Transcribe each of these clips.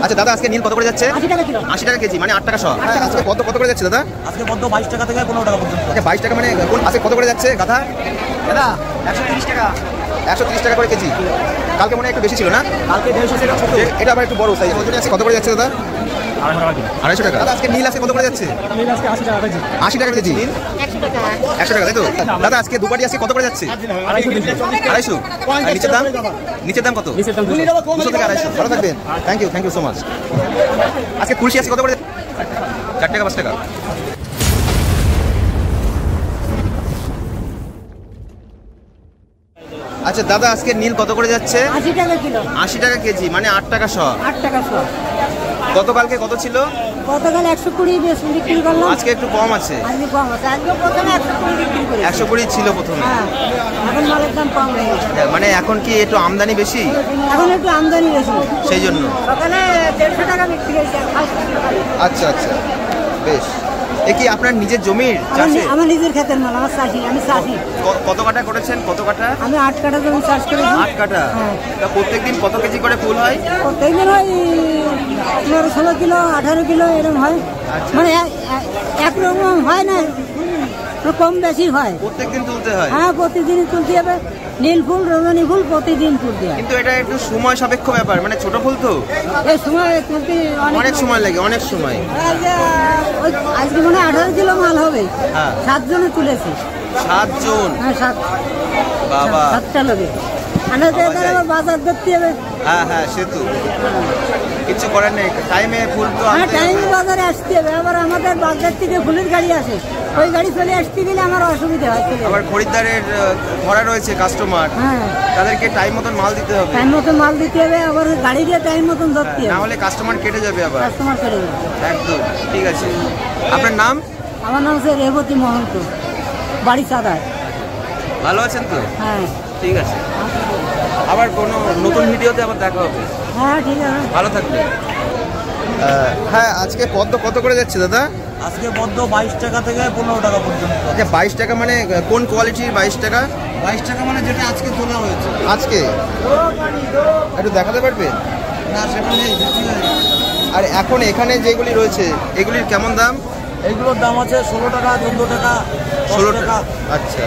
আচ্ছা দাদা, আজকে নীল কত করে যাচ্ছে? 80 টাকা কিলো। 80 টাকা কেজি, মানে 8 টাকা শ। আজকে কত করে যাচ্ছে দাদা? আজকে বদ্ধ 22 টাকা থেকে 15 টাকা পর্যন্ত। আচ্ছা 22 টাকা, মানে আজকে কত করে যাচ্ছে গাধা? দাদা 130 টাকা। 130 টাকা করে কেজি। কালকে মনে হয় একটু বেশি ছিল না? কালকে 150 ছিল ছোট। এটা আবার একটু বড় সাইজ। ওজনে আছে কত করে যাচ্ছে দাদা? 250 টাকা। দাদা আজকে নীল আজকে কত করে যাচ্ছে? নীল আজকে 80 টাকা কেজি। 80 টাকা কেজি। 100 টাকা। 100 টাকা, তাই তো? দাদা আজকে দুপাটি আজকে কত করে যাচ্ছে? 250। আর নিচের দাম? নিচের দাম কত? 200 থেকে 250। ভালো থাকবেন। Thank you so much. আজকে কুলশি আজকে কত করে? 4 টাকা 5 টাকা। আচ্ছা দাদা, আজকে নীল কত করে যাচ্ছে? 80 টাকা কিলো। 80 টাকা কেজি, মানে 8 টাকা শ। 8 টাকা শ। গতকালকে কত ছিল? গতকাল 120 বেশি বিক্রি করলাম। আজকে একটু কম আছে। আজকে কম আছে। আজকে প্রথমে 120 বিক্রি করি। 120 ছিল প্রথমে। হ্যাঁ, এখন মালের দাম কম হয়ে গেছে। মানে এখন কি একটু আমদানি বেশি? এখন একটু আমদানি বেশি, সেই জন্য। সকালে 150 টাকা বিক্রি হয়েছে। আচ্ছা আচ্ছা, বেশ। এ কি আপনার নিজের জমির চাষে? আমার নিজের ক্ষেতের মাল, আমার চাষি, আমি চাষি। কত কাটা করেছেন? কত কাটা? আমি 8 কাঠা জমি চাষ করেছি। 8 কাটা। হ্যাঁ। তা প্রত্যেকদিন কত কেজি করে ফুল হয়? প্রত্যেকদিন হয় 16 কিলো 18 কিলো এরকম হয়। মানে একরকম হয় না, কম বেশি হয়। প্রত্যেকদিন তুলতে হয়? হ্যাঁ, প্রতিদিনই তুলতে হবে। নীল ফুল, রজনী ফুল প্রতিদিন তুলতে হয়। কিন্তু এটা একটু সময় সাপেক্ষ ব্যাপার, মানে ছোট ফুল তো এই সময় তুলতে অনেক সময় লাগে, অনেক সময়। আজকে মনে হয় 18 কিলো মাল হবে। হ্যাঁ। 7 জনে তুলেছি। 7 জন? হ্যাঁ, 7। বাবা, 7টা লোকে। বাজার ধরতে হবে। হ্যাঁ হ্যাঁ, সে তো কিছু করার নেই, টাইমে ফুল তো হ্যাঁ, আনতে টাইমে বাজারে আসতে হবে। আবার আমাদের বাজার থেকে ফুলের গাড়ি আসে, ওই গাড়ি চলে আসতে গেলে আমার অসুবিধা হয়। আবার খরিদ্দারের ধরা রয়েছে, কাস্টমার, হ্যাঁ, তাদেরকে টাইম মতন মাল দিতে হবে। টাইম মতন মাল দিতে হবে, আবার গাড়ি দিয়ে টাইম মতন ধরতে না হবে, হলে কাস্টমার কেটে যাবে আবার। কাস্টমার চলে যাবে। একদম ঠিক আছে। আপনার নাম? আমার নাম হচ্ছে রেবতী মহন্ত, বাড়ি সাদায়। ভালো আছেন তো? হ্যাঁ, ঠিক আছে। আবার কোনো নতুন ভিডিওতে আবার দেখা হবে। হ্যাঁ, ঠিক আছে। ভালো থাকবে। হ্যাঁ, আজকে পদ্ম কত করে যাচ্ছে দাদা? আজকে বদ্ধ 22 টাকা থেকে 15 টাকা পর্যন্ত। আচ্ছা 22 টাকা, মানে কোন কোয়ালিটির 22 টাকা? 22 টাকা মানে যেটা আজকে তোলা হয়েছে। আজকে একটু দেখাতে পারবে? না, সেটা নেই, বেশি হয়ে গেছে। আর এখন এখানে যেগুলি রয়েছে এগুলির কেমন দাম? এইগুলোর দাম আছে 16 টাকা, 14 টাকা, 16 টাকা। টাকা। আচ্ছা,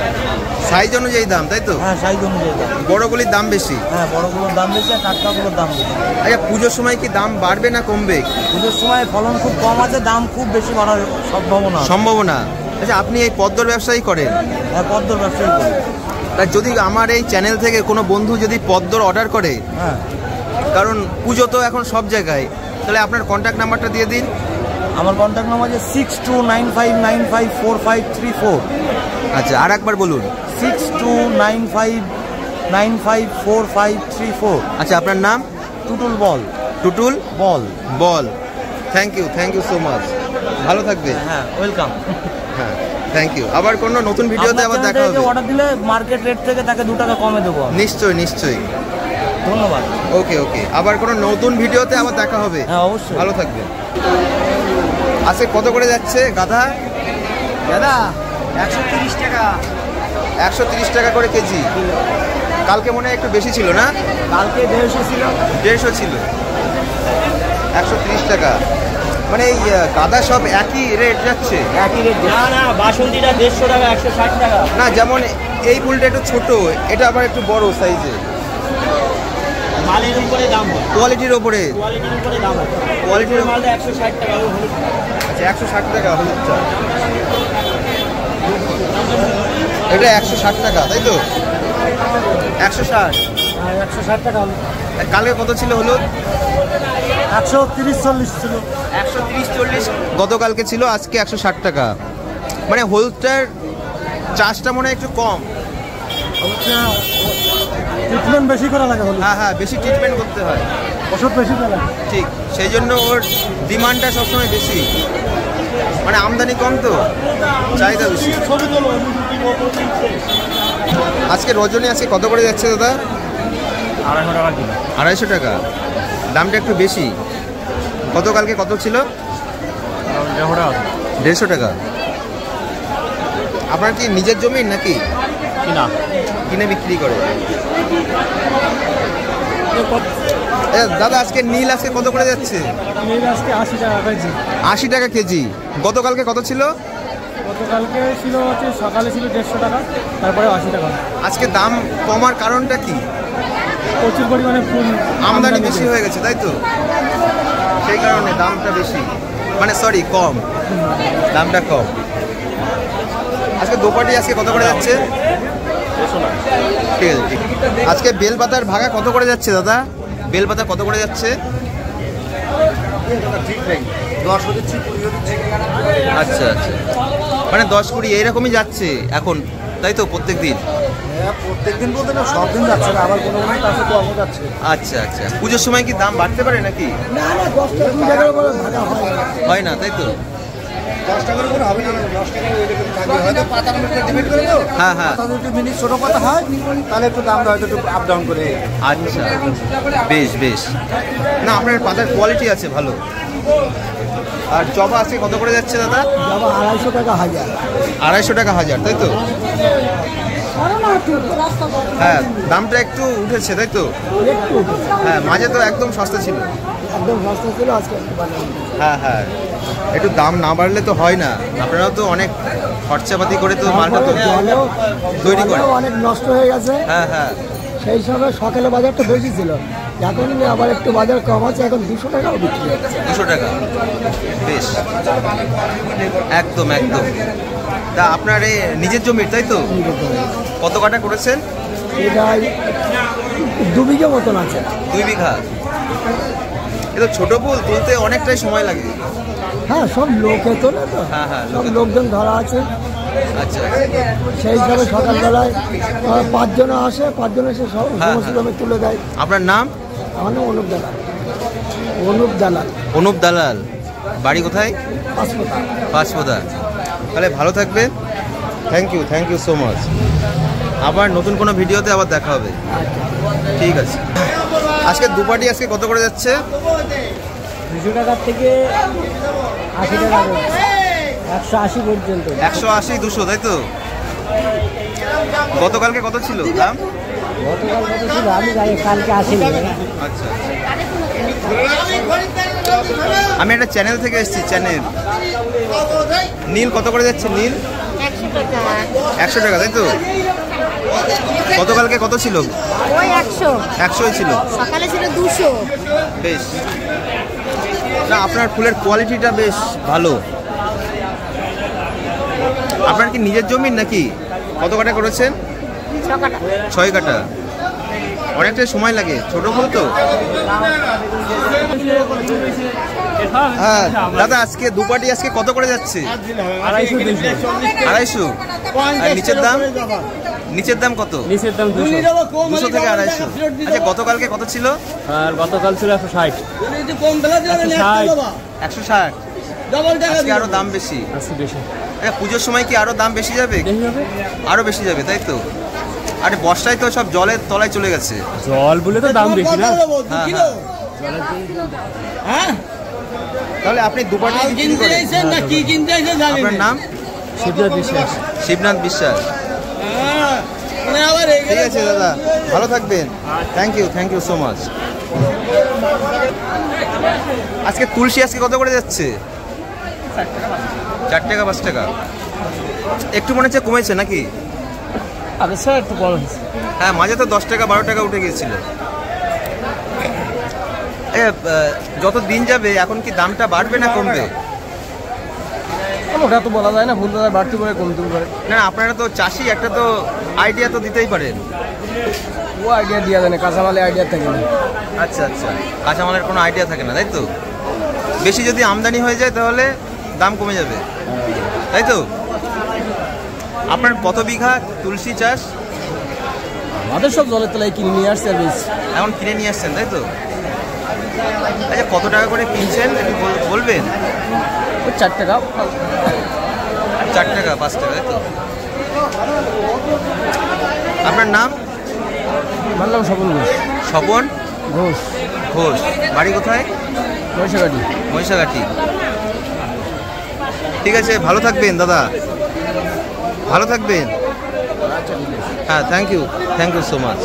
সাইজ অনুযায়ী দাম, তাই তো? হ্যাঁ, সাইজ অনুযায়ী দাম। বড়গুলির দাম বেশি? হ্যাঁ, বড়গুলোর দাম বেশি আর টাটকাগুলোর দাম বেশি। আচ্ছা, পুজোর সময় কি দাম বাড়বে না কমবে? পুজোর সময় ফলন খুব কম আছে, দাম খুব বেশি বাড়ার সম্ভাবনা। সম্ভাবনা। আচ্ছা, আপনি এই পদ্মর ব্যবসায়ী করেন? হ্যাঁ, পদ্মর ব্যবসায়ী করি। তাই যদি আমার এই চ্যানেল থেকে কোনো বন্ধু যদি পদ্মর অর্ডার করে, হ্যাঁ, কারণ পুজো তো এখন সব জায়গায়, তাহলে আপনার কন্ট্যাক্ট নাম্বারটা দিয়ে দিন। আমার কন্ট্যাক্ট নাম্বার আছে 6295954534। আচ্ছা, আর একবার বলুন। 6295954534। আচ্ছা, আপনার নাম? টুটুল বল। টুটুল বল। বল। Thank you so much. ভালো থাকবে। হ্যাঁ, ওয়েলকাম। হ্যাঁ, থ্যাংক ইউ। আবার কোনো নতুন ভিডিওতে আবার দেখা হবে। অর্ডার দিলে মার্কেট রেট থেকে তাকে 2 টাকা কমে দেবো। নিশ্চয়ই নিশ্চয়ই। ধন্যবাদ। ওকে ওকে, আবার কোনো নতুন ভিডিওতে আবার দেখা হবে। হ্যাঁ, অবশ্যই। ভালো থাকবে। আজকে কত করে যাচ্ছে গাধা? দাদা 130 টাকা। 130 টাকা করে কেজি। কালকে মনে হয় একটু বেশি ছিল না? কালকে 150 ছিল। 150 ছিল। 130 টাকা, মানে এই গাধা সব একই রেট যাচ্ছে? একই রেট। না না, বাসন্তীটা 150 টাকা, 160 টাকা। না, যেমন এই ফুলটা একটু ছোট, এটা আবার একটু বড় সাইজে। মালের উপরে দাম হয়, কোয়ালিটির ওপরে। কোয়ালিটির উপরে দাম হয়। কোয়ালিটির মালটা 160 টাকা। আচ্ছা, 160 টাকা হলুদটা। এটা 160 টাকা, তাই তো? 160। হ্যাঁ, 160 টাকা। কালকে কত ছিল হলুদ? 130-40 ছিল। 130-40 গতকালকে ছিল, আজকে 160 টাকা। মানে হলুদটার চাষটা মনে হয় একটু কম। ট্রিটমেন্ট বেশি করা লাগে। হ্যাঁ হ্যাঁ, বেশি ট্রিটমেন্ট করতে হয়, ওষুধ বেশি দেওয়া লাগে। ঠিক, সেই জন্য ওর ডিমান্ডটা সবসময় বেশি। মানে আমদানি কম তো, চাহিদা বেশি। আজকে রজনী আজকে কত করে যাচ্ছে দাদা? 250 টাকা কিলো। 250 টাকা, দামটা একটু বেশি। গতকালকে কত ছিল? 150 টাকা। আপনার কি নিজের জমি নাকি কিনা? কিনে বিক্রি করে? দাদা আজকে নীল আজকে কত করে যাচ্ছে? নীল আজকে 80 টাকা কেজি। 80 টাকা কেজি। গতকালকে কত ছিল? গতকালকে ছিল হচ্ছে সকালে ছিল 150 টাকা, তারপরে 80 টাকা। আজকে দাম কমার কারণটা কি? প্রচুর পরিমাণে ফুল আমদানি বেশি হয়ে গেছে, তাই তো? সেই কারণে দামটা বেশি, মানে সরি কম, দামটা কম। আজকে দোপাটি আজকে কত করে যাচ্ছে? ঠিক আছে, ঠিক। আজকে বেলপাতার ভাগা কত করে যাচ্ছে দাদা? বেলপাতা কত করে যাচ্ছে? আচ্ছা আচ্ছা, মানে 10-20 এইরকমই যাচ্ছে এখন, তাই তো? প্রত্যেক দিন? প্রত্যেকদিন বলতে না, সব দিন যাচ্ছে না, আবার কোনো কোনো কাছে কমও যাচ্ছে। আচ্ছা আচ্ছা, পুজোর সময় কি দাম বাড়তে পারে নাকি? না না, 10 টাকা 2 টাকার উপরে ভাড়া হয় না, তাই তো? 10 টাকার উপরে হবে না, 10 টাকা থাকবে হয়তো। পাতার উপরে ডিপেন্ড করে তো। হ্যাঁ হ্যাঁ, পাতা যদি মিনি ছোট পাতা হয় তাহলে একটু দামটা হয়তো একটু আপ ডাউন করে। আচ্ছা, বেশ বেশ। না, আপনার পাতার কোয়ালিটি আছে ভালো। আর জবা আজকে কত করে যাচ্ছে দাদা? যাবো 250 টাকা হাজার। 250 টাকা হাজার, তাই তো? হ্যাঁ, দামটা একটু উঠেছে, তাই তো? একটু হ্যাঁ, মাঝে তো একদম সস্তা ছিল। একদম সস্তা ছিল, আজকে একটু বাড়ানো। হ্যাঁ হ্যাঁ, একটু দাম না বাড়লে তো হয় না। আপনারাও তো অনেক খরচাপাতি করে তো মালটা তো তৈরি করে। অনেক নষ্ট হয়ে গেছে। হ্যাঁ হ্যাঁ, সেই সময় সকালে বাজারটা বেশি ছিল, এখন আবার একটু বাজার কম আছে, এখন 200 টাকাও বিক্রি হচ্ছে। 200 টাকা, বেশ, একদম একদম। তা আপনার এই নিজের জমির, তাই তো? কত কাটা করেছেন? এটা 2 বিঘা মতন আছে। 2 বিঘা। এটা ছোট ফুল তুলতে অনেকটাই সময় লাগে। হ্যাঁ, সব লোকে তো না তো, হ্যাঁ হ্যাঁ, সব লোকজন ধরা আছে। আচ্ছা, সেই হিসাবে সকালবেলায় 5 জন আসে, 5 জন এসে হ্যাঁ, সমস্ত জমি তুলে দেয়। আপনার নাম? আমার নাম অনুপ দালাল। অনুপ দালাল। অনুপ দালাল, বাড়ি কোথায়? হাসপাতাল। পাঁচপোদা। তাহলে ভালো থাকবেন, থ্যাংক ইউ সো মাচ। আবার নতুন কোনো ভিডিওতে আবার দেখা হবে। ঠিক আছে। আজকে দুপাটি আজকে কত করে যাচ্ছে? 200 টাকার থেকে 80 টাকা, 180 পর্যন্ত। 180, 200, তাই তো? গতকালকে কত ছিল দাম? গতকাল কত ছিল আমি জানি, কালকে আসেনি। আচ্ছা, আমি একটা চ্যানেল থেকে এসেছি, চ্যানেল। নীল কত করে যাচ্ছে? নীল 100 টাকা। 100 টাকা, তাই তো? গতকালকে কত ছিল? ওই 100। 100ই ছিল। সকালে ছিল 200। বেশ। না, আপনার ফুলের কোয়ালিটিটা বেশ ভালো। আপনার কি নিজের জমির নাকি? কত কাটা করেছেন? 6 টাকা। 6 কাটা। অনেকটাই সময় লাগে, ছোট ফুল তো। হ্যাঁ দাদা, আজকে দুপাটি আজকে কত করে যাচ্ছে? 250। আর নিচের দাম? নিচের দাম কত? নিচের দাম 200। 200 থেকে 250। আচ্ছা, গতকালকে কত ছিল? আর গতকাল ছিল 160। 160। আজকে আরো দাম বেশি। আজকে বেশি। আচ্ছা, পুজোর সময় কি আরো দাম বেশি যাবে? আরো বেশি যাবে, তাই তো? আরে বর্ষায় তো সব জলের তলায় চলে গেছে। জল বলে তো দাম বেশি না। হ্যাঁ, তাহলে আপনি দুপাটি বিক্রি করেন? আপনার নাম? শিবনাথ বিশ্বাস। শিবনাথ বিশ্বাস। ঠিক আছে দাদা, ভালো থাকবেন। Thank you so much. আজকে তুলসী আজকে কত করে যাচ্ছে? 4 টাকা 5 টাকা। একটু মনে হচ্ছে কমেছে নাকি? আরে স্যার একটু বড় হয়েছে। হ্যাঁ, মাঝে তো 10 টাকা 12 টাকা উঠে গিয়েছিল। যত দিন যাবে এখন কি দামটা বাড়বে না কমবে? ওটা তো বলা যায় না, ভুল দাদা বাড়তে পারে কমতে পারে। না, আপনারা তো চাষি, একটা তো আইডিয়া তো দিতেই পারেন। ও আইডিয়া দেওয়া যায় না, কাঁচামালের আইডিয়া থাকে না। আচ্ছা আচ্ছা, কাঁচামালের কোনো আইডিয়া থাকে না, তাই তো? বেশি যদি আমদানি হয়ে যায় তাহলে দাম কমে যাবে, তাই তো? আপনার কত বিঘা তুলসী চাষ? আমাদের সব জলের তলায় কিনে নিয়ে আসছে আর বেশ। এখন কিনে নিয়ে আসছেন, তাই তো? আচ্ছা, কত টাকা করে কিনছেন একটু বলবেন? 4 টাকা। 4 টাকা 5 টাকা, তাই তো? আপনার নাম? আমার নাম স্বপন ঘোষ। স্বপন ঘোষ। ঘোষ। বাড়ি কোথায়? মহিষাঘাটি। মহিষাঘাটি। ঠিক আছে, ভালো থাকবেন দাদা, ভালো থাকবেন। হ্যাঁ, থ্যাংক ইউ সো মাচ।